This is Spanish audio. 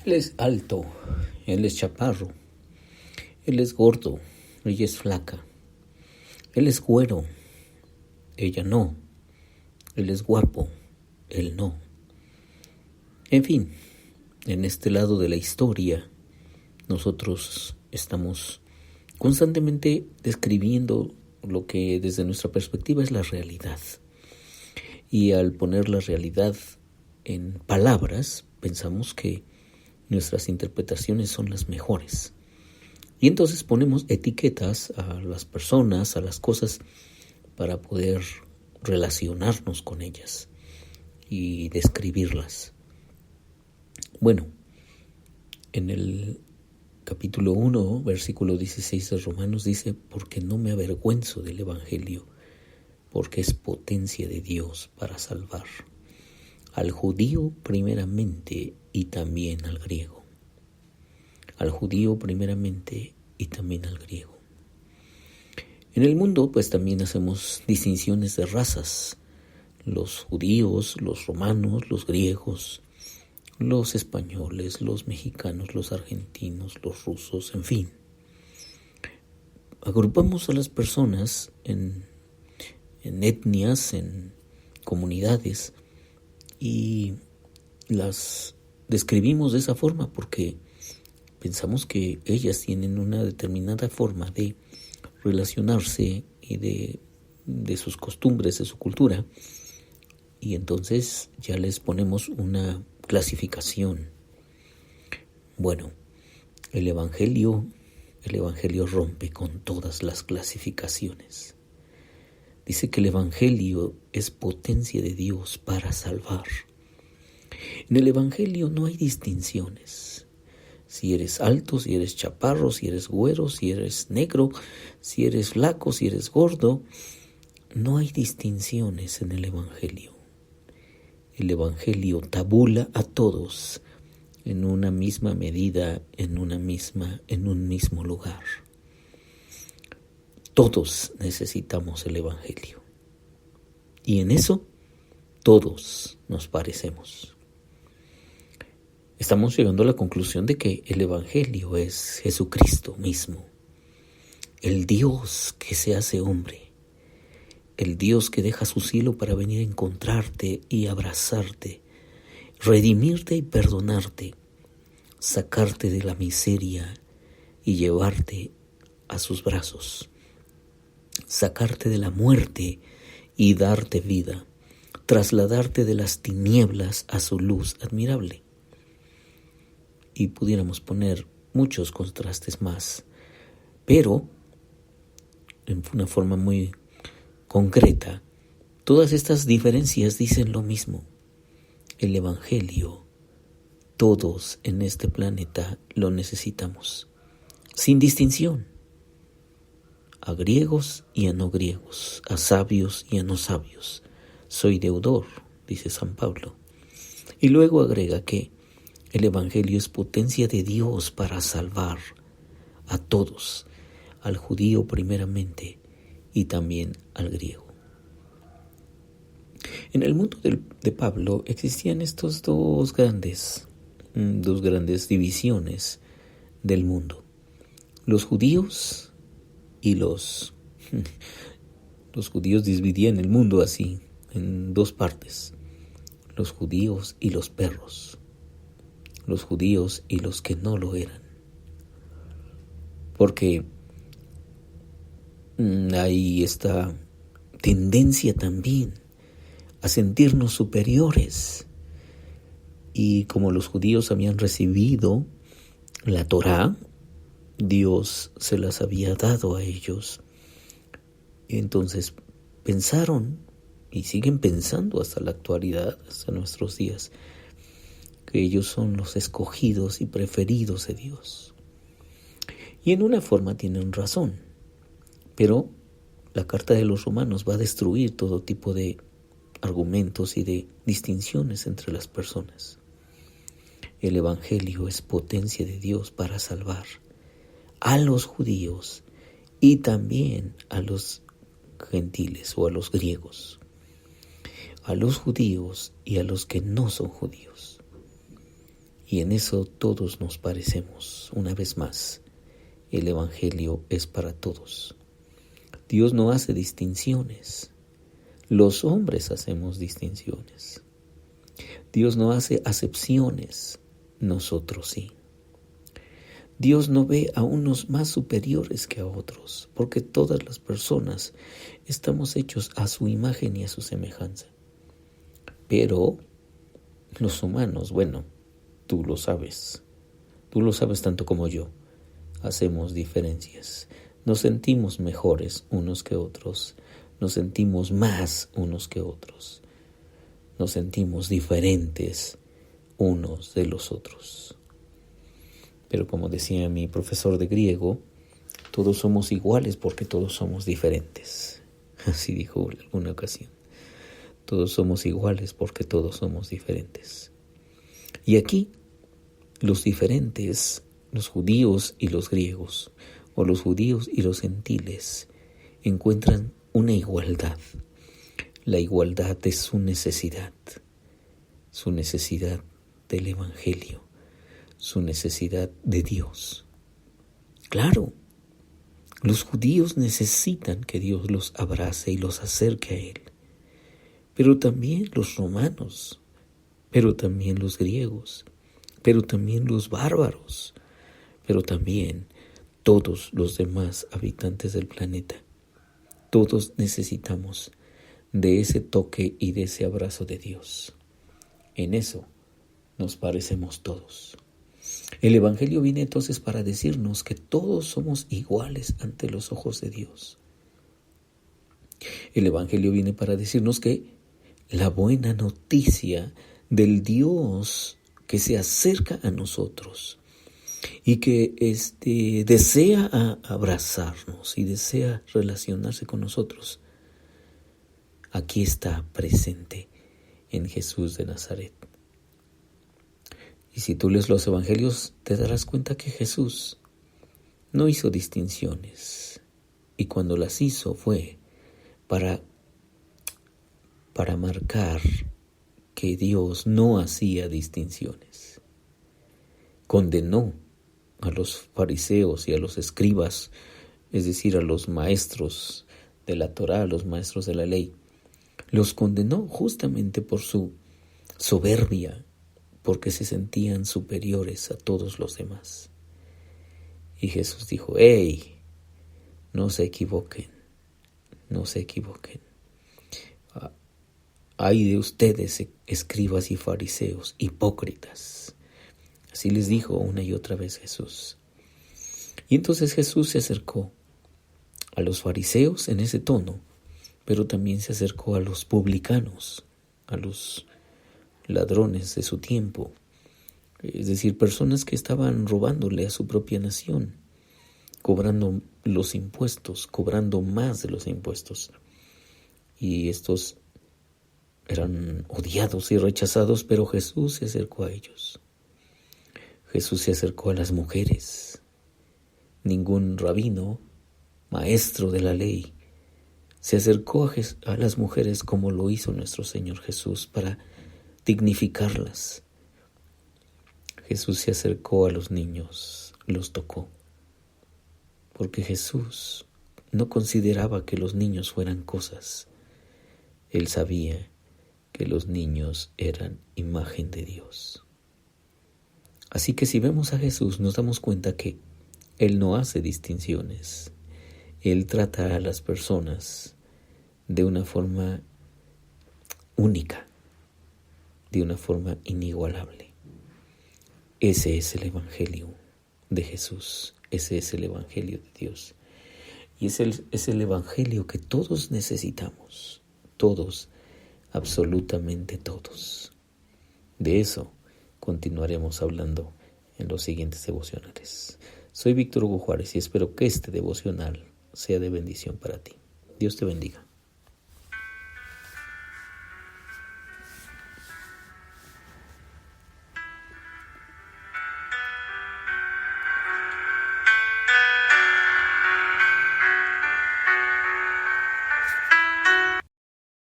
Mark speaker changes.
Speaker 1: Él es alto, él es chaparro, él es gordo, ella es flaca, él es güero, ella no, él es guapo, él no. En fin, en este lado de la historia, nosotros estamos constantemente describiendo lo que desde nuestra perspectiva es la realidad. Y al poner la realidad en palabras, pensamos que nuestras interpretaciones son las mejores. Y entonces ponemos etiquetas a las personas, a las cosas, para poder relacionarnos con ellas y describirlas. Bueno, en el capítulo 1, versículo 16 de Romanos dice: porque no me avergüenzo del Evangelio, porque es potencia de Dios para salvar al judío primeramente y también al griego. Al judío primeramente y también al griego. En el mundo pues también hacemos distinciones de razas. Los judíos, los romanos, los griegos, los españoles, los mexicanos, los argentinos, los rusos, en fin. Agrupamos a las personas en etnias, en comunidades, y las describimos de esa forma porque pensamos que ellas tienen una determinada forma de relacionarse y de sus costumbres, de su cultura, y entonces ya les ponemos una clasificación. Bueno, el Evangelio rompe con todas las clasificaciones. Dice que el Evangelio es potencia de Dios para salvar. En el Evangelio no hay distinciones. Si eres alto, si eres chaparro, si eres güero, si eres negro, si eres flaco, si eres gordo, no hay distinciones en el Evangelio. El Evangelio tabula a todos en una misma medida, en un mismo lugar. Todos necesitamos el Evangelio. Y en eso todos nos parecemos. Estamos llegando a la conclusión de que el Evangelio es Jesucristo mismo, el Dios que se hace hombre, el Dios que deja su cielo para venir a encontrarte y abrazarte, redimirte y perdonarte, sacarte de la miseria y llevarte a sus brazos, sacarte de la muerte y darte vida, trasladarte de las tinieblas a su luz admirable. Y pudiéramos poner muchos contrastes más, pero en una forma muy concreta, todas estas diferencias dicen lo mismo. El Evangelio, todos en este planeta lo necesitamos, sin distinción, a griegos y a no griegos, a sabios y a no sabios. Soy deudor, dice San Pablo. Y luego agrega que el Evangelio es potencia de Dios para salvar a todos, al judío primeramente y también al griego. En el mundo de Pablo existían estos dos grandes divisiones del mundo. Los judíos y los judíos dividían el mundo así, en dos partes. Los judíos y los perros. Los judíos y los que no lo eran. Porque hay esta tendencia también a sentirnos superiores. Y como los judíos habían recibido la Torá, Dios se las había dado a ellos. Entonces pensaron, y siguen pensando hasta la actualidad, hasta nuestros días, que ellos son los escogidos y preferidos de Dios. Y en una forma tienen razón, pero la carta de los Romanos va a destruir todo tipo de argumentos y de distinciones entre las personas. El Evangelio es potencia de Dios para salvar a los judíos y también a los gentiles o a los griegos, a los judíos y a los que no son judíos. Y en eso todos nos parecemos. Una vez más, el Evangelio es para todos. Dios no hace distinciones. Los hombres hacemos distinciones. Dios no hace acepciones. Nosotros sí. Dios no ve a unos más superiores que a otros, porque todas las personas estamos hechos a su imagen y a su semejanza. Pero los humanos, bueno, tú lo sabes tanto como yo, hacemos diferencias. Nos sentimos mejores unos que otros, nos sentimos más unos que otros, nos sentimos diferentes unos de los otros. Pero como decía mi profesor de griego, todos somos iguales porque todos somos diferentes. Así dijo en alguna ocasión. Todos somos iguales porque todos somos diferentes. Y aquí, los diferentes, los judíos y los griegos, o los judíos y los gentiles, encuentran una igualdad. La igualdad de su necesidad del Evangelio, su necesidad de Dios. Claro, los judíos necesitan que Dios los abrace y los acerque a Él, pero también los romanos, pero también los griegos, pero también los bárbaros, pero también todos los demás habitantes del planeta. Todos necesitamos de ese toque y de ese abrazo de Dios. En eso nos parecemos todos. El Evangelio viene entonces para decirnos que todos somos iguales ante los ojos de Dios. El Evangelio viene para decirnos que la buena noticia del Dios que se acerca a nosotros y que desea abrazarnos y desea relacionarse con nosotros, aquí está presente en Jesús de Nazaret. Y si tú lees los evangelios, te darás cuenta que Jesús no hizo distinciones. Y cuando las hizo fue para marcar que Dios no hacía distinciones. Condenó a los fariseos y a los escribas, es decir, a los maestros de la Torá, a los maestros de la ley. Los condenó justamente por su soberbia, porque se sentían superiores a todos los demás. Y Jesús dijo: ¡Hey! No se equivoquen, no se equivoquen. Ay de ustedes, escribas y fariseos, hipócritas. Así les dijo una y otra vez Jesús. Y entonces Jesús se acercó a los fariseos en ese tono, pero también se acercó a los publicanos, a los ladrones de su tiempo, es decir, personas que estaban robándole a su propia nación, cobrando los impuestos, cobrando más de los impuestos. Y estos eran odiados y rechazados, pero Jesús se acercó a ellos. Jesús se acercó a las mujeres. Ningún rabino, maestro de la ley, se acercó a las mujeres como lo hizo nuestro Señor Jesús para dignificarlas. Jesús se acercó a los niños, los tocó, porque Jesús no consideraba que los niños fueran cosas. Él sabía que los niños eran imagen de Dios. Así que si vemos a Jesús, nos damos cuenta que Él no hace distinciones. Él trata a las personas de una forma única, de una forma inigualable. Ese es el Evangelio de Jesús, ese es el Evangelio de Dios. Y es el Evangelio que todos necesitamos, todos, absolutamente todos. De eso continuaremos hablando en los siguientes devocionales. Soy Víctor Hugo Juárez y espero que este devocional sea de bendición para ti. Dios te bendiga.